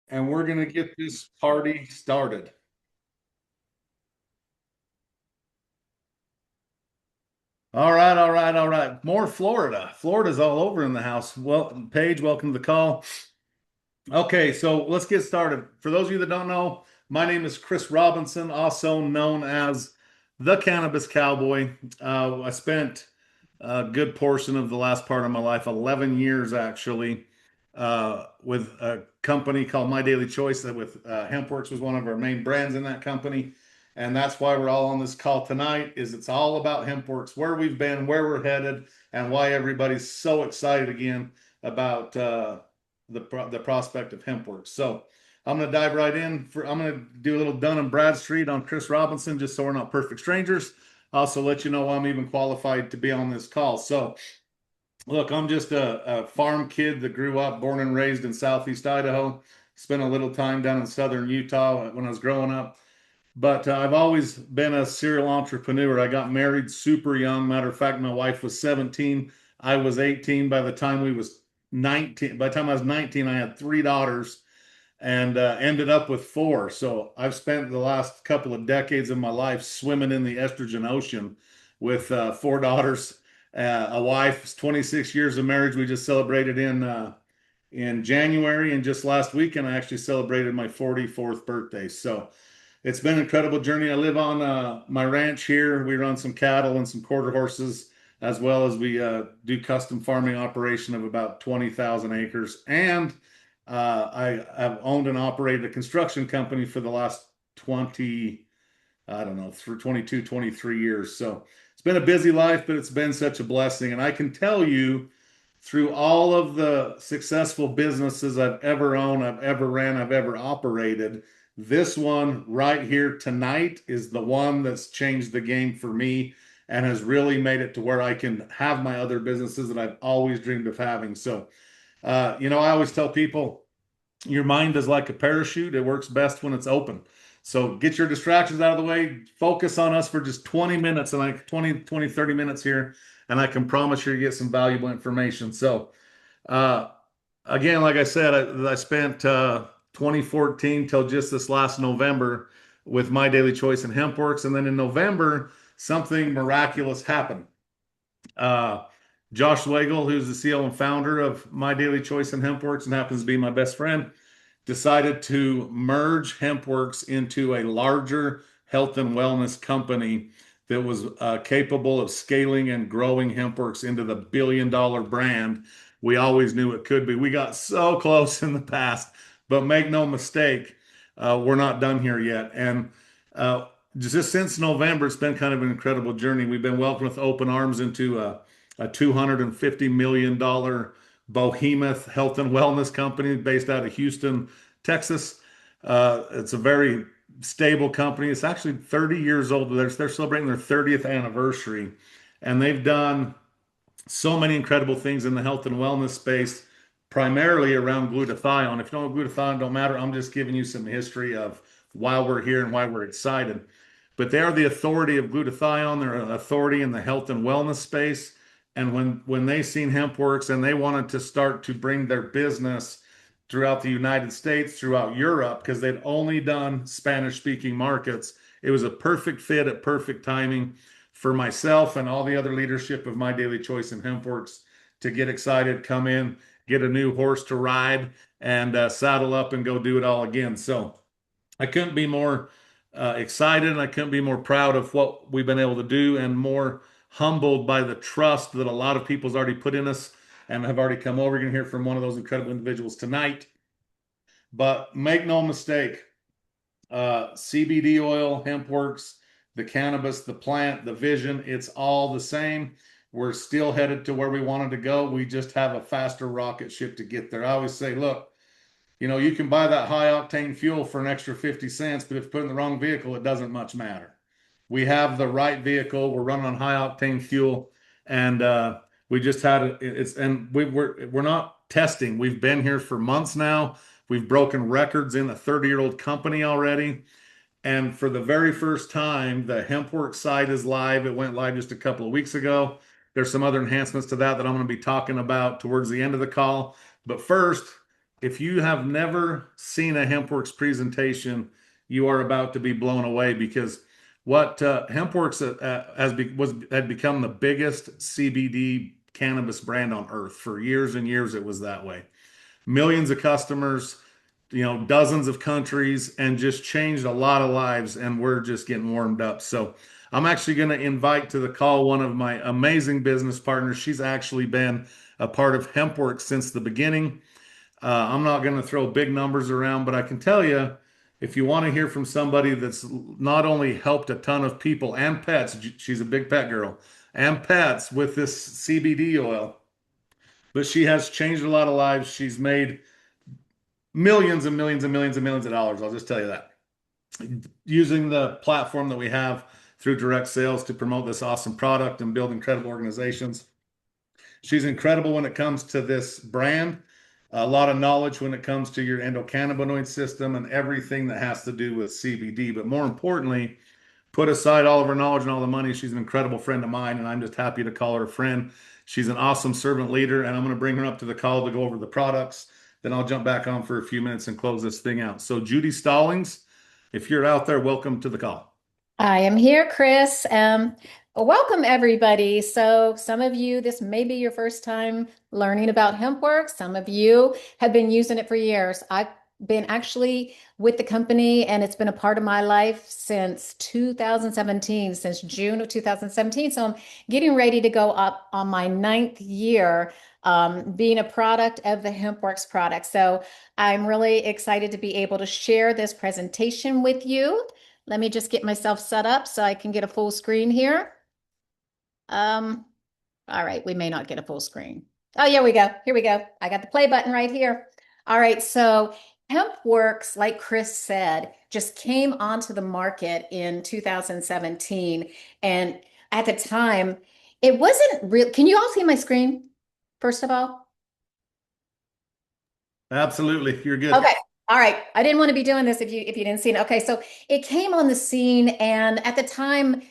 and we're going to get this party started. All right, all right, all right. More Florida. Florida's all over in the house. Well, Paige, welcome to the call. Okay, so let's get started. For those of you that don't know, my name is Chris Robinson, also known as the Cannabis Cowboy. I spent a good portion of the last part of my life, 11 years actually, with a company called My Daily Choice that with HEMPWORXS was one of our main brands in that company. And that's why we're all on this call tonight is it's all about HEMPWORXS, where we've been, where we're headed, and why everybody's so excited again about the prospect of HEMPWORXS. So I'm going to dive right in. I'm going to do a little Dun and Bradstreet on Chris Robinson, just so we're not perfect strangers. Also, let you know I'm even qualified to be on this call. So, look, I'm just a farm kid that grew up, born and raised in Southeast Idaho. Spent a little time down in Southern Utah when I was growing up. But I've always been a serial entrepreneur. I got married super young. Matter of fact, my wife was 17. I was 18 by the time we was 19. By the time I was 19, I had three daughters and ended up with four. So I've spent the last couple of decades of my life swimming in the estrogen ocean with four daughters, a wife, 26 years of marriage. We just celebrated in January, and just last weekend I actually celebrated my 44th birthday. So it's been an incredible journey. I live on my ranch here. We run some cattle and some quarter horses, as well as we do custom farming operation of about 20,000 acres. And I have owned and operated a construction company for the last 20, I don't know, through 22, 23 years. So it's been a busy life, but it's been such a blessing. And I can tell you, through all of the successful businesses I've ever owned, I've ever ran, I've ever operated, this one right here tonight is the one that's changed the game for me and has really made it to where I can have my other businesses that I've always dreamed of having. So, I always tell people your mind is like a parachute. It works best when it's open. So get your distractions out of the way. Focus on us for just 20 minutes and like 30 minutes here. And I can promise you get some valuable information. So, uh, again, like I said, I spent 2014 till just this last November with My Daily Choice and HempWorks. And then in November, something miraculous happened. Uh, Josh Weigel, who's the CEO and founder of My Daily Choice and HempWorks and happens to be my best friend, decided to merge HempWorks into a larger health and wellness company that was capable of scaling and growing HempWorks into the billion-dollar brand we always knew it could be. We got so close in the past, but make no mistake, we're not done here yet. And uh, just since November, it's been kind of an incredible journey. We've been welcomed with open arms into a $250 million behemoth health and wellness company based out of Houston, Texas. It's a very stable company. It's actually 30 years old. They're celebrating their 30th anniversary, and they've done so many incredible things in the health and wellness space, primarily around glutathione. If you don't know glutathione, don't matter. I'm just giving you some history of why we're here and why we're excited. But they are the authority of glutathione. They're an authority in the health and wellness space. And when they seen HempWorks and they wanted to start to bring their business throughout the United States, throughout Europe, because they'd only done Spanish speaking markets, it was a perfect fit at perfect timing for myself and all the other leadership of My Daily Choice and HempWorks to get excited, come in, get a new horse to ride, and saddle up and go do it all again. So I couldn't be more excited and I couldn't be more proud of what we've been able to do and more humbled by the trust that a lot of people's already put in us and have already come over. You're going to hear from one of those incredible individuals tonight. But make no mistake, CBD oil, HempWorks, the cannabis, the plant, the vision, it's all the same. We're still headed to where we wanted to go. We just have a faster rocket ship to get there. I always say, look, you can buy that high octane fuel for an extra 50 cents, but if you put it in the wrong vehicle, it doesn't much matter. We have the right vehicle. We're running on high octane fuel, and we just had it's and we're not testing. We've been here for months now. We've broken records in a 30-year-old company already. And for the very first time, the HempWorks site is live. It went live just a couple of weeks ago. There's some other enhancements to that I'm going to be talking about towards the end of the call. But first, If you have never seen a HempWorks presentation, you are about to be blown away because what HempWorks had become the biggest CBD cannabis brand on earth for years and years. It was that way. Millions of customers, dozens of countries, and just changed a lot of lives. And we're just getting warmed up. So I'm actually going to invite to the call one of my amazing business partners. She's actually been a part of HempWorks since the beginning. I'm not going to throw big numbers around, but I can tell you, if you want to hear from somebody that's not only helped a ton of people and pets, she's a big pet girl, and pets with this CBD oil, but she has changed a lot of lives. She's made millions and millions and millions and millions of dollars. I'll just tell you that. Using the platform that we have through direct sales to promote this awesome product and build incredible organizations. She's incredible when it comes to this brand. A lot of knowledge when it comes to your endocannabinoid system and everything that has to do with CBD. But more importantly, put aside all of her knowledge and all the money. She's an incredible friend of mine, and I'm just happy to call her a friend. She's an awesome servant leader, and I'm going to bring her up to the call to go over the products. Then I'll jump back on for a few minutes and close this thing out. So, Judy Stallings, if you're out there, welcome to the call. I am here, Chris. Welcome, everybody. So, some of you, this may be your first time learning about HempWorks. Some of you have been using it for years. I've been actually with the company, and it's been a part of my life since 2017, since June of 2017. So, I'm getting ready to go up on my ninth year being a product of the HempWorks product. So, I'm really excited to be able to share this presentation with you. Let me just get myself set up so I can get a full screen here. Um, all right, we may not get a full screen. Oh, here we go. Here we go. I got the play button right here. All right, so HempWorks, like Chris said, just came onto the market in 2017. And at the time, it wasn't real. Can you all see my screen, first of all? Absolutely, you're good. Okay. All right. I didn't want to be doing this if you didn't see it. Okay, so it came on the scene, and at the time,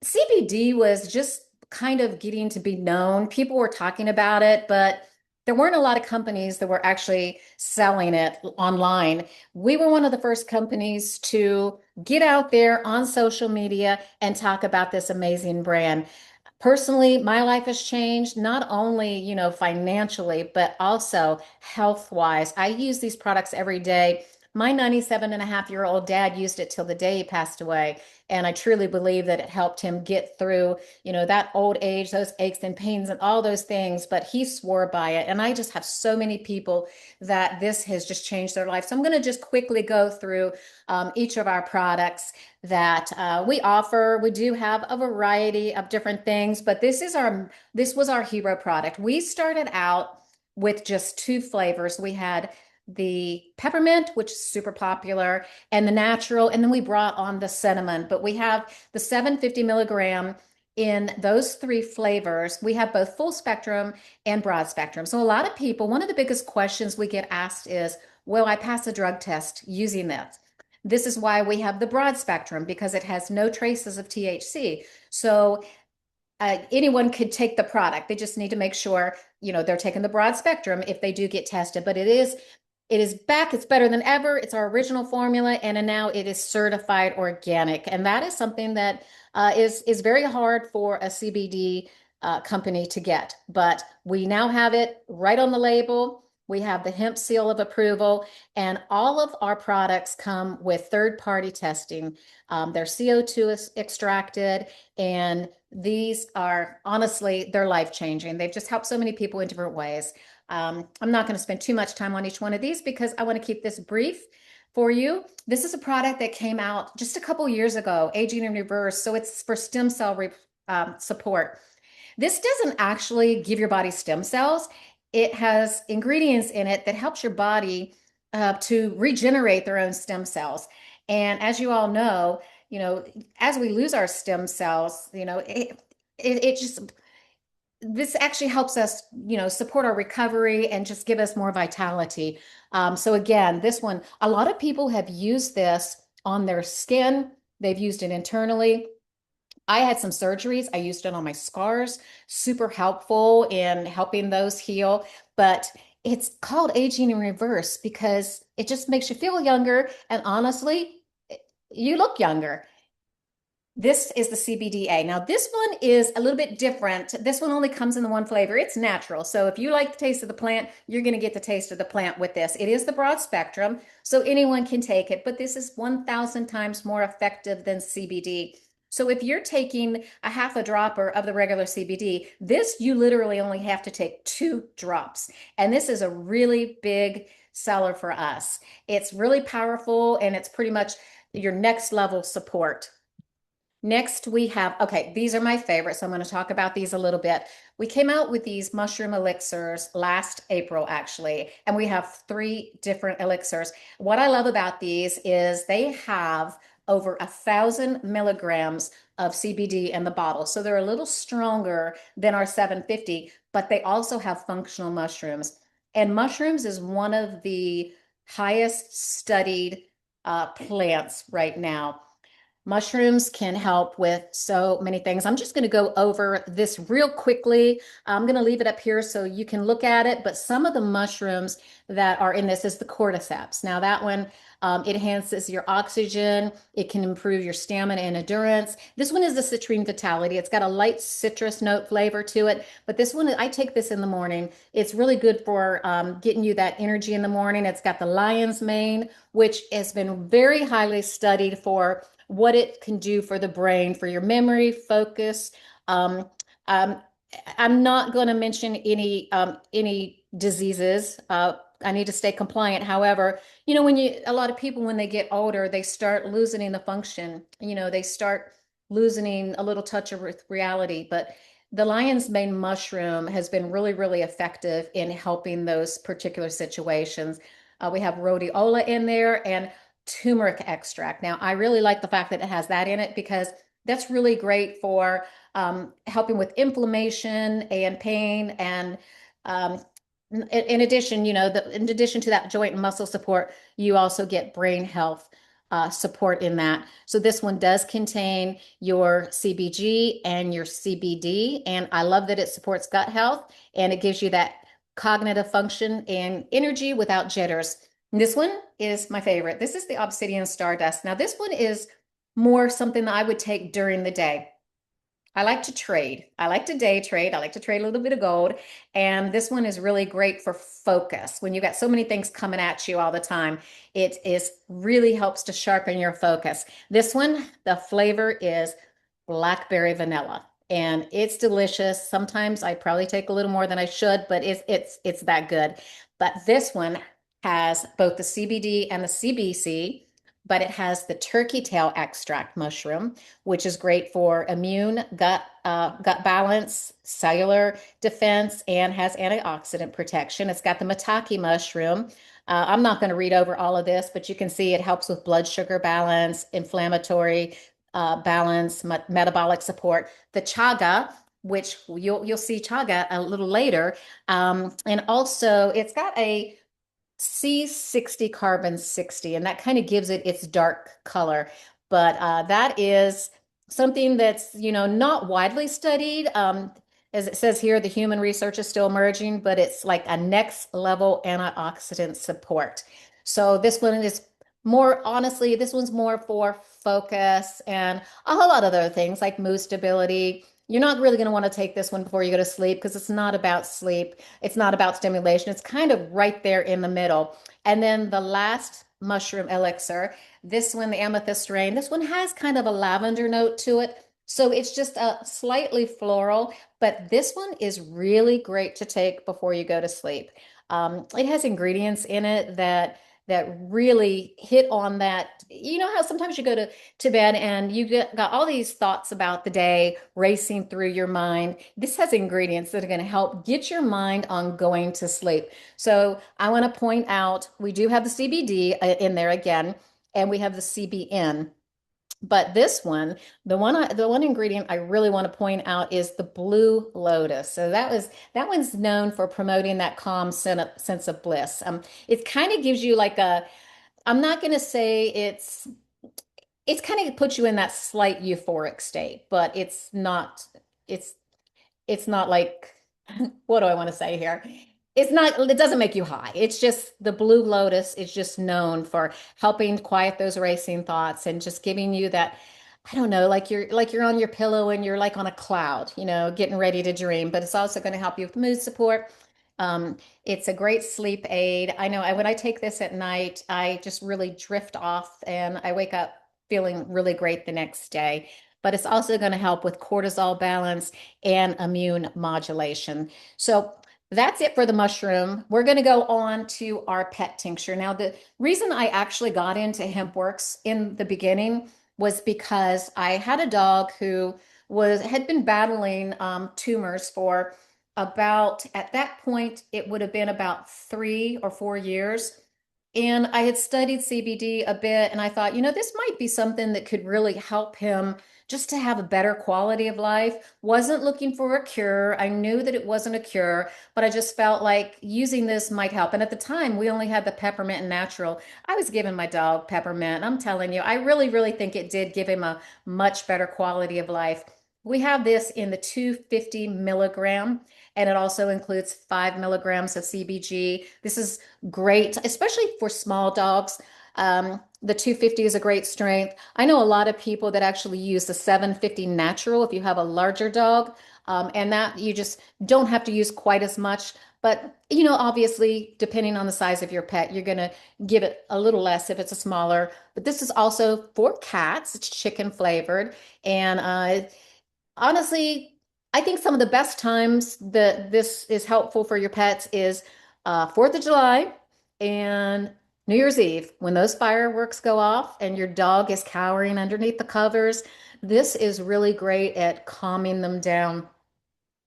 CBD was just kind of getting to be known. People were talking about it, but there weren't a lot of companies that were actually selling it online. We were one of the first companies to get out there on social media and talk about this amazing brand. Personally, my life has changed not only, financially, but also health-wise. I use these products every day. My 97-and-a-half-year-old dad used it till the day he passed away. And I truly believe that it helped him get through, that old age, those aches and pains and all those things. But he swore by it. And I just have so many people that this has just changed their life. So I'm going to just quickly go through each of our products that we offer. We do have a variety of different things, but this was our hero product. We started out with just two flavors. We had the peppermint, which is super popular, and the natural, and then we brought on the cinnamon. But we have the 750 milligram in those three flavors. We have both full spectrum and broad spectrum. So a lot of people, one of the biggest questions we get asked is, will I pass a drug test using this? This is why we have the broad spectrum, because it has no traces of THC. So anyone could take the product. They just need to make sure, they're taking the broad spectrum if they do get tested. But it is back. It's better than ever. It's our original formula, and now it is certified organic. And that is something that is very hard for a CBD company to get. But we now have it right on the label. We have the hemp seal of approval, and all of our products come with third-party testing. They're CO2 is extracted, and these are honestly, they're life-changing. They've just helped so many people in different ways. I'm not going to spend too much time on each one of these because I want to keep this brief for you. This is a product that came out just a couple years ago, Aging in Reverse. So it's for stem cell support. This doesn't actually give your body stem cells. It has ingredients in it that helps your body to regenerate their own stem cells. And as you all know, as we lose our stem cells, it just this actually helps us, support our recovery and just give us more vitality. So again, this one, a lot of people have used this on their skin. They've used it internally. I had some surgeries. I used it on my scars. Super helpful in helping those heal. But it's called aging in reverse because it just makes you feel younger. And honestly, you look younger. This is the CBDA. Now, this one is a little bit different. This one only comes in the one flavor. It's natural. So if you like the taste of the plant, you're going to get the taste of the plant with this. It is the broad spectrum, so anyone can take it, but this is 1,000 times more effective than CBD. So if you're taking a half a dropper of the regular CBD, this you literally only have to take 2 drops. And this is a really big seller for us. It's really powerful and it's pretty much your next level support. Next, we have, okay, these are my favorites. So I'm going to talk about these a little bit. We came out with these mushroom elixirs last April, actually, and we have 3 different elixirs. What I love about these is they have over 1,000 milligrams of CBD in the bottle. So they're a little stronger than our 750, but they also have functional mushrooms. And mushrooms is one of the highest studied plants right now. Mushrooms can help with so many things. I'm just going to go over this real quickly. I'm going to leave it up here so you can look at it. But some of the mushrooms that are in this is the cordyceps. Now that one, it enhances your oxygen. It can improve your stamina and endurance. This one is the citrine vitality. It's got a light citrus note flavor to it. But this one, I take this in the morning. It's really good for getting you that energy in the morning. It's got the lion's mane, which has been very highly studied for what it can do for the brain, for your memory, focus. Um, um, I'm not going to mention any diseases. I need to stay compliant. However, when a lot of people when they get older, they start losing the function. They start losing a little touch of reality. But the lion's mane mushroom has been really, really effective in helping those particular situations. We have rhodiola in there and turmeric extract. Now, I really like the fact that it has that in it because that's really great for helping with inflammation and pain. And in addition, in addition to that joint and muscle support, you also get brain health support in that. So this one does contain your CBG and your CBD, and I love that it supports gut health and it gives you that cognitive function and energy without jitters. This one is my favorite. This is the Obsidian Stardust. Now, this one is more something that I would take during the day. I like to trade. I like to day trade. I like to trade a little bit of gold. And this one is really great for focus. When you got so many things coming at you all the time, it is really helps to sharpen your focus. This one, the flavor is blackberry vanilla. And it's delicious. Sometimes I probably take a little more than I should, but it's that good. But this one has both the CBD and the CBC, but it has the turkey tail extract mushroom, which is great for immune gut balance, cellular defense, and has antioxidant protection. It's got the maitake mushroom. I'm not going to read over all of this, but you can see it helps with blood sugar balance, inflammatory balance, metabolic support. The chaga, which you'll see chaga a little later, and also it's got a C60 carbon 60, and that kind of gives it its dark color. But that is something that's, not widely studied. As it says here, the human research is still emerging, but it's like a next level antioxidant support. So this one is more, honestly, this one's more for focus and a whole lot of other things like mood stability. You're not really going to want to take this one before you go to sleep because it's not about sleep. It's not about stimulation. It's kind of right there in the middle. And then the last mushroom elixir, this one, the amethyst rain, this one has kind of a lavender note to it. So it's just a slightly floral, but this one is really great to take before you go to sleep. It has ingredients in it that really hit on that. You know how sometimes you go to bed and got all these thoughts about the day racing through your mind. This has ingredients that are going to help get your mind on going to sleep. So I want to point out we do have the CBD in there again, and we have the CBN. But this one, the one ingredient I really want to point out is the blue lotus. So that one's known for promoting that calm sense of bliss. It kind of gives you like I'm not going to say it's kind of puts you in that slight euphoric state, but it's not like what do I want to say here? It's not, it doesn't make you high. It's just the Blue Lotus is just known for helping quiet those racing thoughts and just giving you that, I don't know, like you're on your pillow and you're like on a cloud, getting ready to dream. But it's also going to help you with mood support. It's a great sleep aid. I know when I take this at night, I just really drift off and I wake up feeling really great the next day. But it's also going to help with cortisol balance and immune modulation. So that's it for the mushroom. We're going to go on to our pet tincture. Now, the reason I actually got into HempWorks in the beginning was because I had a dog who had been battling tumors for about, at that point, it would have been about 3 or 4 years. And I had studied CBD a bit, and I thought, this might be something that could really help him just to have a better quality of life. Wasn't looking for a cure. I knew that it wasn't a cure, but I just felt like using this might help. And at the time, we only had the peppermint and natural. I was giving my dog peppermint. I'm telling you, I really, really think it did give him a much better quality of life. We have this in the 250 milligram, and it also includes 5 milligrams of CBG. This is great, especially for small dogs. The 250 is a great strength. I know a lot of people that actually use the 750 natural if you have a larger dog, and that you just don't have to use quite as much. But, obviously, depending on the size of your pet, you're going to give it a little less if it's a smaller. But this is also for cats. It's chicken flavored. And honestly, I think some of the best times that this is helpful for your pets is 4th of July and New Year's Eve. When those fireworks go off and your dog is cowering underneath the covers, this is really great at calming them down.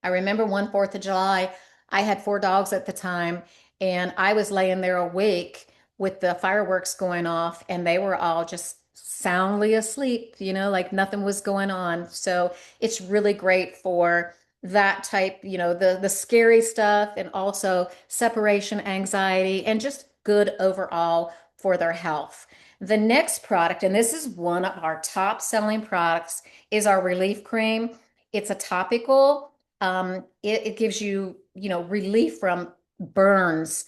I remember one 4th of July, I had 4 dogs at the time, and I was laying there awake with the fireworks going off, and they were all just soundly asleep, like nothing was going on. So it's really great for that type, the scary stuff and also separation anxiety and just good overall for their health. The next product, and this is one of our top selling products, is our relief cream. It's a topical. It gives you, relief from burns,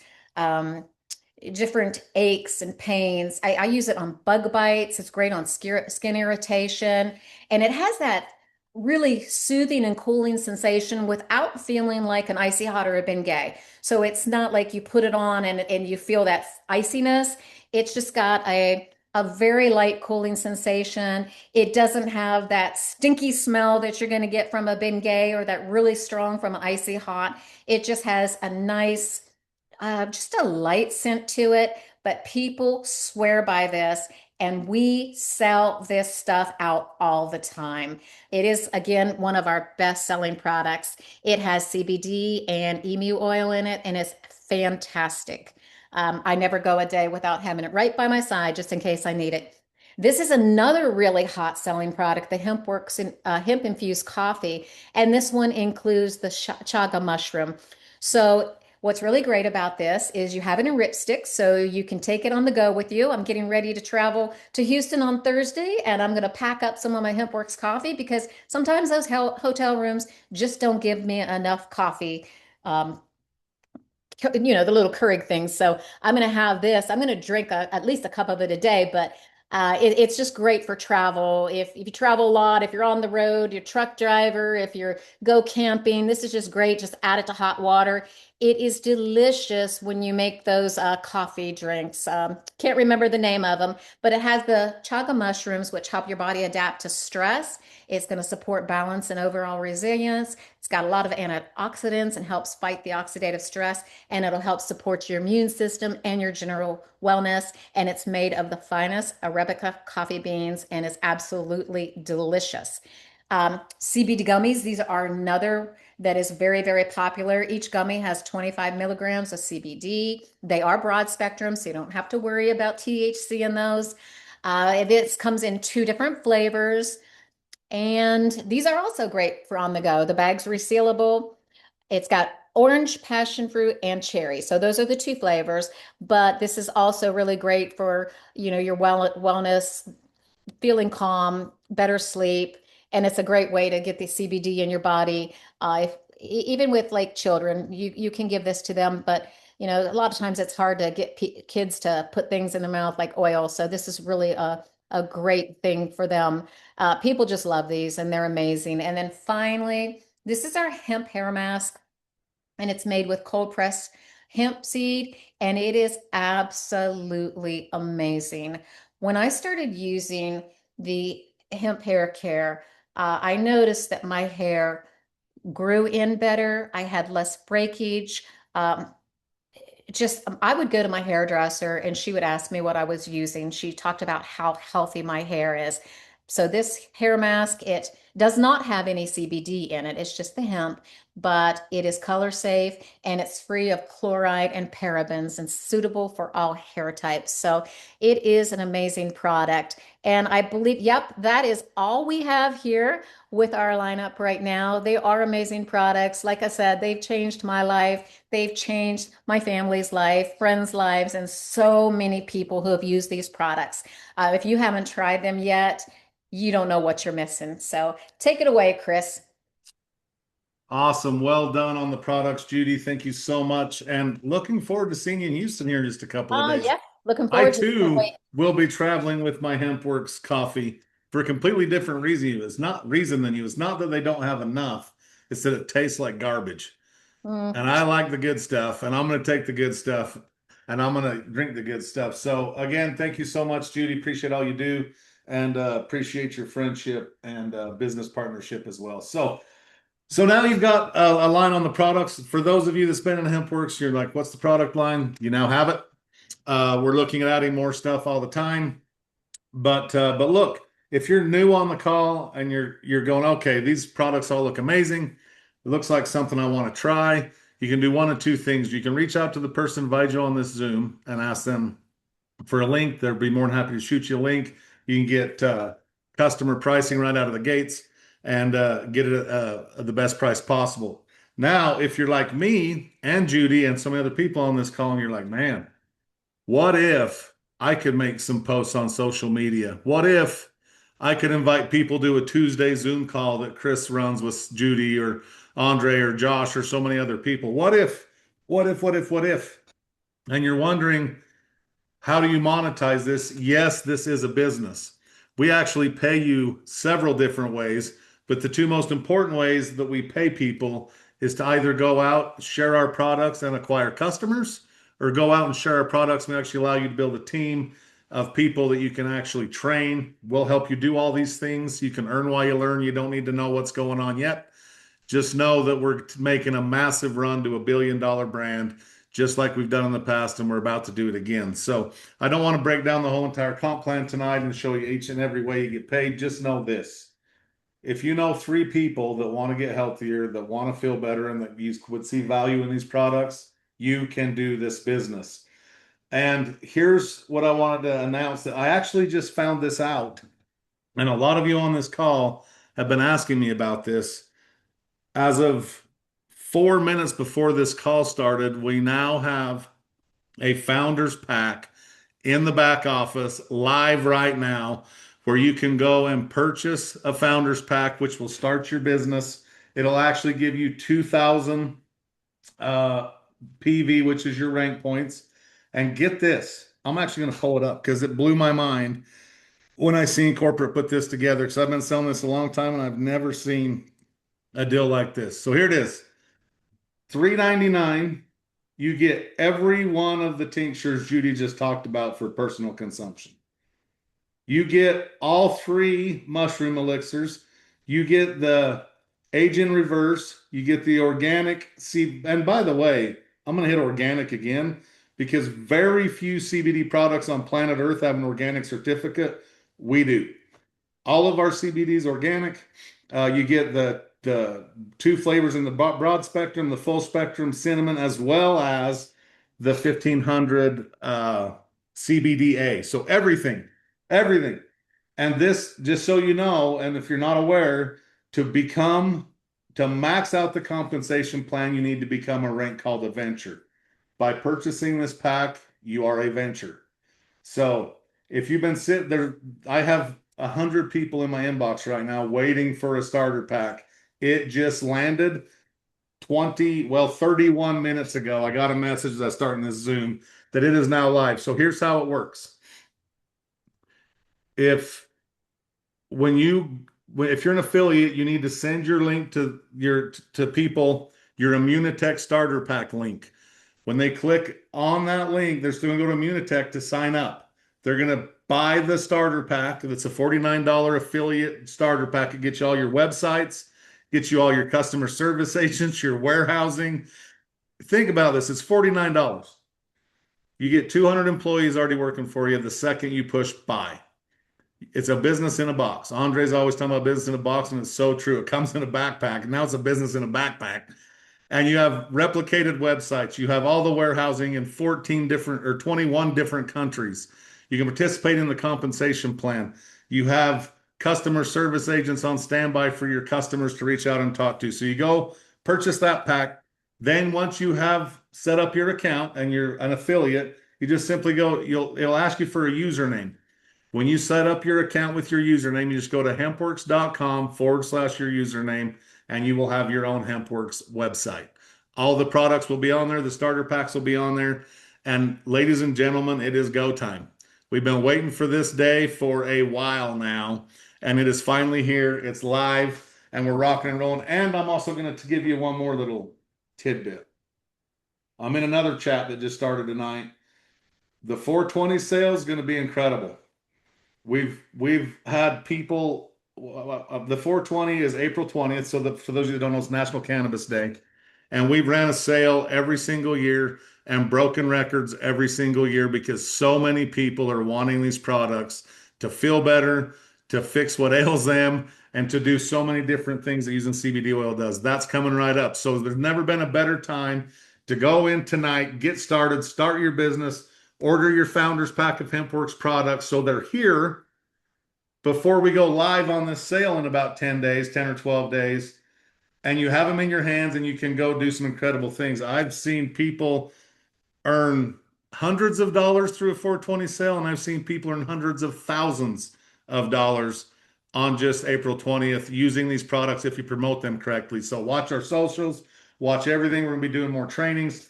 different aches and pains. I use it on bug bites. It's great on skin irritation. And it has that really soothing and cooling sensation without feeling like an icy hot or a Bengay. So it's not like you put it on and you feel that iciness. It's just got a very light cooling sensation. It doesn't have that stinky smell that you're going to get from a Bengay or that really strong from an icy hot. It just has a nice, just a light scent to it. But people swear by this, and we sell this stuff out all the time. It is, again, one of our best selling products. It has CBD and emu oil in it, and it's fantastic. I never go a day without having it right by my side just in case I need it. This is another really hot selling product, the HempWorks hemp infused coffee, and this one includes the chaga mushroom. So what's really great about this is you have it in ripstick, so you can take it on the go with you. I'm getting ready to travel to Houston on Thursday, and I'm going to pack up some of my HempWorks coffee because sometimes those hotel rooms just don't give me enough coffee. Um, the little Keurig things. So I'm going to have this. I'm going to drink at least a cup of it a day, but it's just great for travel. If you travel a lot, if you're on the road, you're a truck driver, if you're go camping, this is just great. Just add it to hot water. It is delicious when you make those coffee drinks. Can't remember the name of them, but it has the chaga mushrooms, which help your body adapt to stress. It's going to support balance and overall resilience. It's got a lot of antioxidants and helps fight the oxidative stress, and it'll help support your immune system and your general wellness. And it's made of the finest Arabica coffee beans and is absolutely delicious. CBD gummies, these are another that is very, very popular. Each gummy has 25 milligrams of CBD. They are broad spectrum, so you don't have to worry about THC in those. This comes in 2 different flavors, and these are also great for on the go. The bag's resealable. It's got orange, passion fruit, and cherry. So those are the 2 flavors, but this is also really great for, your wellness, feeling calm, better sleep, and it's a great way to get the CBD in your body. even with like children, you can give this to them, but a lot of times it's hard to get kids to put things in their mouth like oil. So this is really a great thing for them. People just love these and they're amazing. And then finally, this is our hemp hair mask, and it's made with cold pressed hemp seed, and it is absolutely amazing. When I started using the hemp hair care, I noticed that my hair grew in better. I had less breakage. Um, just I would go to my hairdresser and she would ask me what I was using. She talked about how healthy my hair is. So this hair mask, it does not have any CBD in it. It's just the hemp, but it is color safe and it's free of chloride and parabens and suitable for all hair types. So it is an amazing product. And I believe, yep, that is all we have here with our lineup right now. They are amazing products. Like I said, they've changed my life. They've changed my family's life, friends' lives, and so many people who have used these products. If you haven't tried them yet, you don't know what you're missing. So take it away, Chris. Awesome. Well done on the products, Judy. Thank you so much. And looking forward to seeing you in Houston here in just a couple of Oh, days. yeah. Looking I forward to it. Can't too wait. will be traveling with my HempWorks coffee for a completely different reason. It's not reason than you. It's not that they don't have enough. It's that it tastes like garbage. Mm. And I like the good stuff, and I'm going to take the good stuff, and I'm going to drink the good stuff. So again, thank you so much, Judy. Appreciate all you do, and appreciate your friendship and business partnership as well. So now you've got a line on the products. For those of you that's been in HempWorks, you're like, what's the product line? You now have it. We're looking at adding more stuff all the time. But look, if you're new on the call and you're going, okay, these products all look amazing. It looks like something I want to try. You can do one of two things. You can reach out to the person invited you on this Zoom and ask them for a link. They'll be more than happy to shoot you a link. You can get customer pricing right out of the gates and get it the best price possible. Now, if you're like me and Judy and some other people on this call, and you're like, man, what if I could make some posts on social media? What if I could invite people to a Tuesday Zoom call that Chris runs with Judy or Andre or Josh or so many other people? What if? And you're wondering, how do you monetize this? Yes, this is a business. We actually pay you several different ways, but the two most important ways that we pay people is to either go out, share our products, and acquire customers, or go out and share our products. We actually allow you to build a team of people that you can actually train. We'll help you do all these things. You can earn while you learn. You don't need to know what's going on yet. Just know that we're making a massive run to $1 billion brand, just like we've done in the past, and we're about to do it again. So I don't want to break down the whole entire comp plan tonight and show you each and every way you get paid. Just know this. If you know three people that want to get healthier, that want to feel better, and that you would see value in these products, you can do this business. And here's what I wanted to announce that I actually just found this out. And a lot of you on this call have been asking me about this. As of 4 minutes before this call started, we now have a founders pack in the back office live right now where you can go and purchase a founders pack, which will start your business. It'll actually give you 2,000 PV, which is your rank points. And get this, I'm actually going to pull it up because it blew my mind when I seen corporate put this together because I've been selling this a long time and I've never seen a deal like this. So here it is. $3.99. You get every one of the tinctures Judy just talked about for personal consumption. You get all three mushroom elixirs. You get the age in reverse. You get the organic seed. And by the way, I'm going to hit organic again because very few CBD products on planet Earth have an organic certificate. We do. All of our CBD is organic. You get the two flavors in the broad spectrum, the full spectrum cinnamon, as well as the 1500 CBDA. So everything. And this, just so you know, and if you're not aware, to max out the compensation plan, you need to become a rank called a venture. By purchasing this pack, you are a venture. So if you've been sitting there, I have 100 people in my inbox right now waiting for a starter pack. It just landed. 31 minutes ago, I got a message that's starting this Zoom that it is now live. So here's how it works. If when you if you're an affiliate, you need to send your link to people, your Immunitech starter pack link. When they click on that link, they're still going to go to Immunitech to sign up. They're going to buy the starter pack. It's a $49 affiliate starter pack. It gets you all your websites, gets you all your customer service agents, your warehousing. Think about this. It's $49. You get 200 employees already working for you the second you push buy. It's a business in a box. Andre's always talking about business in a box, and it's so true. It comes in a backpack. Now it's a business in a backpack. And you have replicated websites. You have all the warehousing in 14 different or 21 different countries. You can participate in the compensation plan. You have customer service agents on standby for your customers to reach out and talk to. So you go purchase that pack. Then once you have set up your account and you're an affiliate, you just simply go, it'll ask you for a username. When you set up your account with your username, you just go to hempworks.com/your username, and you will have your own HempWorks website. All the products will be on there. The starter packs will be on there. And ladies and gentlemen, it is go time. We've been waiting for this day for a while now, and it is finally here. It's live, and we're rocking and rolling. And I'm also going to give you one more little tidbit. I'm in another chat that just started tonight. The 420 sale is going to be incredible. We've had people. The 420 is April 20th, so for those of you that don't know, it's National Cannabis Day, and we've ran a sale every single year and broken records every single year because so many people are wanting these products to feel better, to fix what ails them, and to do so many different things that using CBD oil does. That's coming right up. So there's never been a better time to go in tonight, get started, start your business. Order your founder's pack of HempWorks products so they're here before we go live on this sale in about 10 days, 10 or 12 days, and you have them in your hands and you can go do some incredible things. I've seen people earn hundreds of dollars through a 420 sale, and I've seen people earn hundreds of thousands of dollars on just April 20th using these products if you promote them correctly. So watch our socials, watch everything. We're going to be doing more trainings.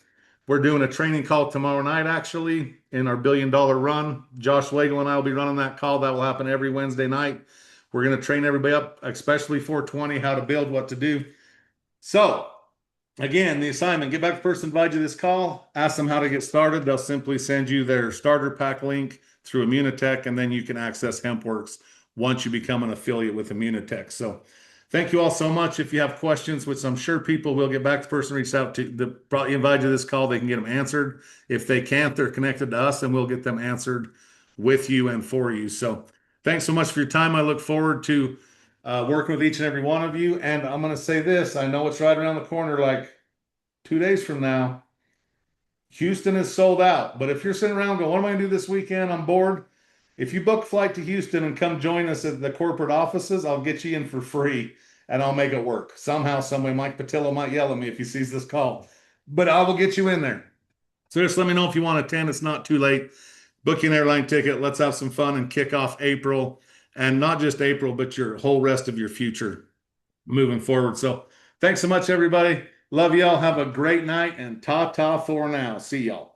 We're doing a training call tomorrow night, actually, in our $1 billion run. Josh Wagle and I will be running that call. That will happen every Wednesday night. We're going to train everybody up, especially 420, how to build, what to do. So, again, the assignment, get back to the person who invited you this call, ask them how to get started. They'll simply send you their starter pack link through Immunitech, and then you can access HempWorks once you become an affiliate with Immunitech. So, thank you all so much. If you have questions, which I'm sure people will get back to the person reached out to, probably invite you to this call, they can get them answered. If they can't, they're connected to us and we'll get them answered with you and for you. So thanks so much for your time. I look forward to working with each and every one of you. And I'm going to say this, I know it's right around the corner, like 2 days from now. Houston is sold out. But if you're sitting around going, what am I going to do this weekend? I'm bored. If you book a flight to Houston and come join us at the corporate offices, I'll get you in for free and I'll make it work. Somehow, somebody, Mike Patillo might yell at me if he sees this call, but I will get you in there. So just let me know if you want to attend. It's not too late. Book you an airline ticket. Let's have some fun and kick off April, and not just April, but your whole rest of your future moving forward. So thanks so much, everybody. Love y'all. Have a great night, and ta-ta for now. See y'all.